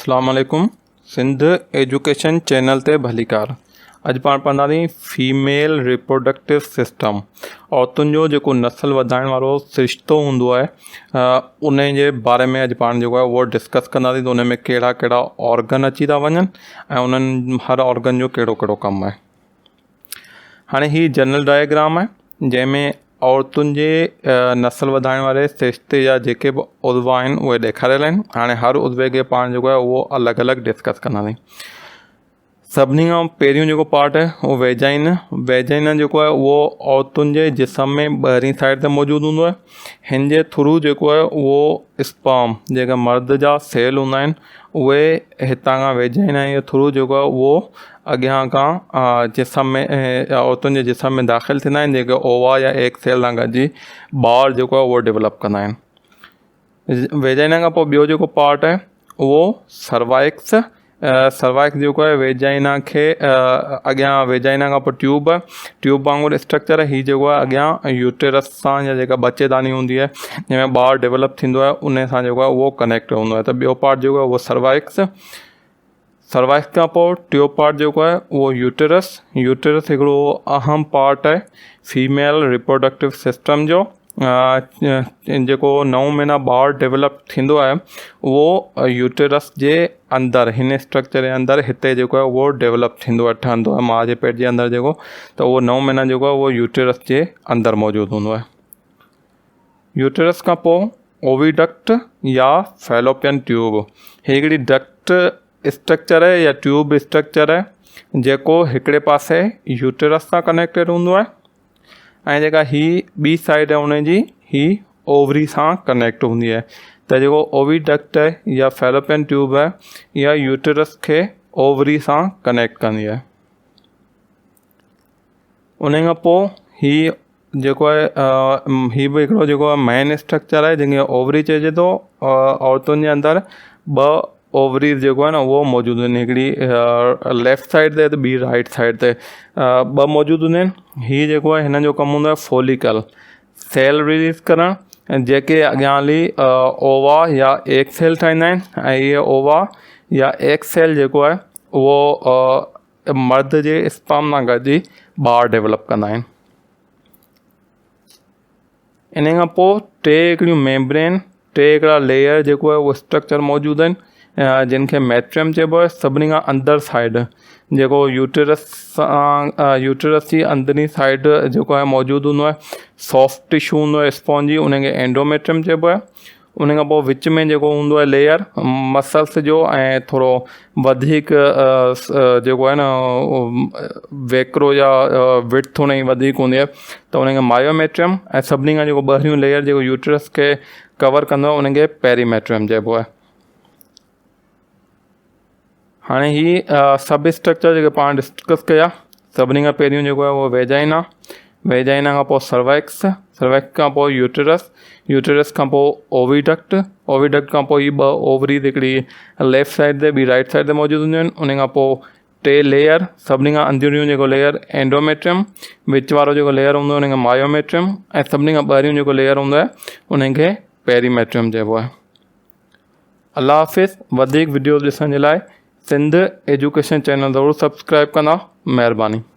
अस्सलाम वालेकुम। Sindh education channel ते भलीकार। अॼु पाण पढ़ंदासीं फीमेल रिप्रोडक्टिव सिस्टम। औरतुनि जो जेको नस्ल वधाइण वारो सिरिश्तो हूंदो आहे उन जे बारे में अॼु पाण जेको आहे उहो डिस्कस कंदासीं त उन में कहिड़ा कहिड़ा ऑर्गन अची था वञनि ऐं उन्हनि हर ऑर्गन जो कहिड़ो कहिड़ो कमु आहे। हाणे हीअ जनरल डायग्राम आहे जंहिंमें औरतुनि जे नस्ल वधाइण वारे सिरिश्ते जा जेके बि उद्व आहिनि उहे ॾेखारियल आहिनि। हाणे हर उद्वे खे पाण जेको आहे उहो अलॻि अलॻि डिस्कस कंदासीं। सभिनी खां पहिरियों जेको पार्ट आहे उहो वेजाइन। वेजाइना जेको आहे उहो औरतुनि जे जिस्म में ॿाहिरीं साइड ते मौजूदु हूंदो आहे। हिन जे थ्रू जेको आहे उहो स्पर्म जेका मर्द जा सेल हूंदा आहिनि उहे हितां खां वेजाइना जे थ्रू जेको आहे उहो अॻियां खां जिस्म में औरतुनि जे जिस्म में दाख़िल थींदा आहिनि, जेके ओवा या एग सेल सां गॾिजी ॿार जेको आहे उहो डेवलप कंदा आहिनि। वेजाइना खां पोइ ॿियो जेको पार्ट आहे उहो सर्वाइक्स। सर्वाइक्स जेको आहे वेजाइना खे अॻियां वेजाइना खां पोइ ट्यूब वांगुरु स्ट्रक्चर आहे। हीअ जेको आहे अॻियां यूटेरस सां या जेका बच्चेदानी हूंदी आहे जंहिंमें ॿारु डेवलप थींदो आहे उन सां जेको आहे उहो कनेक्ट हूंदो आहे। त ॿियो पार्ट जेको आहे उहो सर्वाइक्स। सर्वाइक्स खां पोइ टियों पार्ट जेको आहे उहो यूटेरस। यूटेरस हिकिड़ो अहम पार्ट आहे फीमेल रिप्रोडक्टिव सिस्टम जो। जेको 9 महीना ॿारु डेवलप थींदो आहे उहो यूटेरस जे अंदरि हिन स्ट्रक्चर जे अंदरि हिते जेको आहे उहो डेवलप थींदो आहे, ठहंदो आहे माउ जे पेट जे अंदरि जेको। त उहो 9 महीना जेको आहे उहो यूटेरस जे अंदरि मौजूदु हूंदो आहे। यूटेरस खां पोइ ओविडक्ट या फैलोपियन ट्यूब। हीअ हिकिड़ी डक्ट स्ट्रक्चर आहे या ट्यूब स्ट्रक्चर आहे जेको हिकिड़े पासे यूटेरस सां कनेक्टेड हूंदो आहे ऐं जेका हीअ ॿी साइड आहे उनजी हीअ ओवरी सां कनेक्ट हूंदी आहे। त जेको ओविडक्ट आहे या फैलोपियन ट्यूब आहे इहा यूटेरस खे ओवरी सां कनेक्ट कंदी आहे। उन खां पोइ हीअ जेको आहे हीअ बि हिकिड़ो जेको आहे मेन स्ट्रक्चर आहे जंहिंखे ओवरी चइजे थो। औरतुनि जे अंदरि ॿ ओवरीज़ जेको आहे न उहो मौजूदु आहिनि, हिकिड़ी लेफ़्ट साइड ते त ॿी राइट साइड ते ॿ मौजूदु हूंदा आहिनि। हीअ जेको आहे हिन जो कमु हूंदो आहे फॉलिकल सेल रिलीज़ करणु ऐं जेके अॻियां हली ओवा या एग सेल ठाहींदा आहिनि ऐं इहे ओवा या एग सेल जेको आहे उहो मर्द जे स्पर्म सां गॾिजी ॿारु डेवलप कंदा आहिनि। इन खां पोइ टे हिकिड़ियूं मेम्ब्रेन, टे हिकिड़ा लेयर जेको आहे उहो स्ट्रक्चर मौजूदु आहिनि जिनखे मैट्रियम चइबो आहे। सभिनी खां अंदरि साइड जेको यूटेरस जी अंदरी साइड जेको आहे मौजूदु हूंदो आहे सॉफ्ट टिशू हूंदो आहे स्पॉन्जी, उनखे एंडोमेट्रियम चइबो आहे। उन खां पोइ विच में जेको हूंदो आहे लेयर मसल्स जो ऐं थोरो वधीक जेको आहे न वेकरो या विड्थ हुन जी वधीक हूंदी आहे त उनखे मायोमेट्रियम ऐं सभिनी खां जेको ॿाहिरियों लेयर जेको यूटेरस खे कवर कंदो आहे उनखे पेरीमेट्रियम चइबो आहे। हाणे हीअ सब स्ट्रक्चर जेके पाण डिस्कस कया, सभिनी खां पहिरियों जेको आहे उहो वेजाइना। वेजाइना खां पोइ सर्वाइक्स, सर्वाइक्स खां पोइ यूटेरस, यूटेरस खां पोइ ओविडक्ट, ओविडक्ट खां पोइ ॿ ओवरीज़ हिकिड़ी लेफ़्ट साइड ते ॿी राइट साइड ते मौजूदु हूंदियूं आहिनि। उन खां पोइ टे लेयर, सभिनी खां अंदरियूं जेको लेयर एंडोमेट्रियम, विच वारो जेको लेयर हूंदो आहे उनखे मायोमेट्रियम ऐं सभिनी खां ॿाहिरियों जेको लेयर हूंदो आहे उनखे पेरीमेट्रियम चइबो आहे। अल्लाह हाफ़िज़। वधीक वीडियोज़ ॾिसण जे लाइ सिंध एजुकेशन चैनल ज़रूरु सब्सक्राइब कंदा। महिरबानी।